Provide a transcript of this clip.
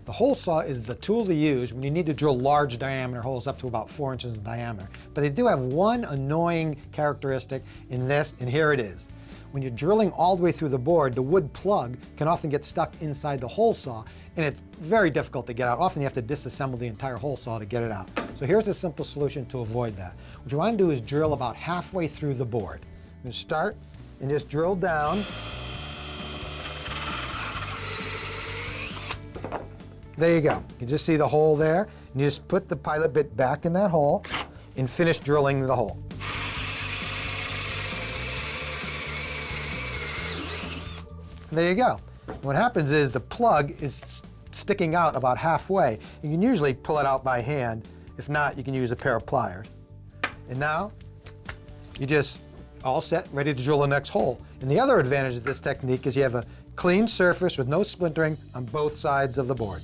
The hole saw is the tool to use when you need to drill large diameter holes up to about 4 inches in diameter. But they do have one annoying characteristic in this, and here it is. When you're drilling all the way through the board, the wood plug can often get stuck inside the hole saw, and it's very difficult to get out. Often you have to disassemble the entire hole saw to get it out. So here's a simple solution to avoid that. What you want to do is drill about halfway through the board. You start and just drill down. There you go. You just see the hole there, and you just put the pilot bit back in that hole and finish drilling the hole. There you go. What happens is the plug is sticking out about halfway. You can usually pull it out by hand. If not, you can use a pair of pliers. And now, you're just all set, ready to drill the next hole. And the other advantage of this technique is you have a clean surface with no splintering on both sides of the board.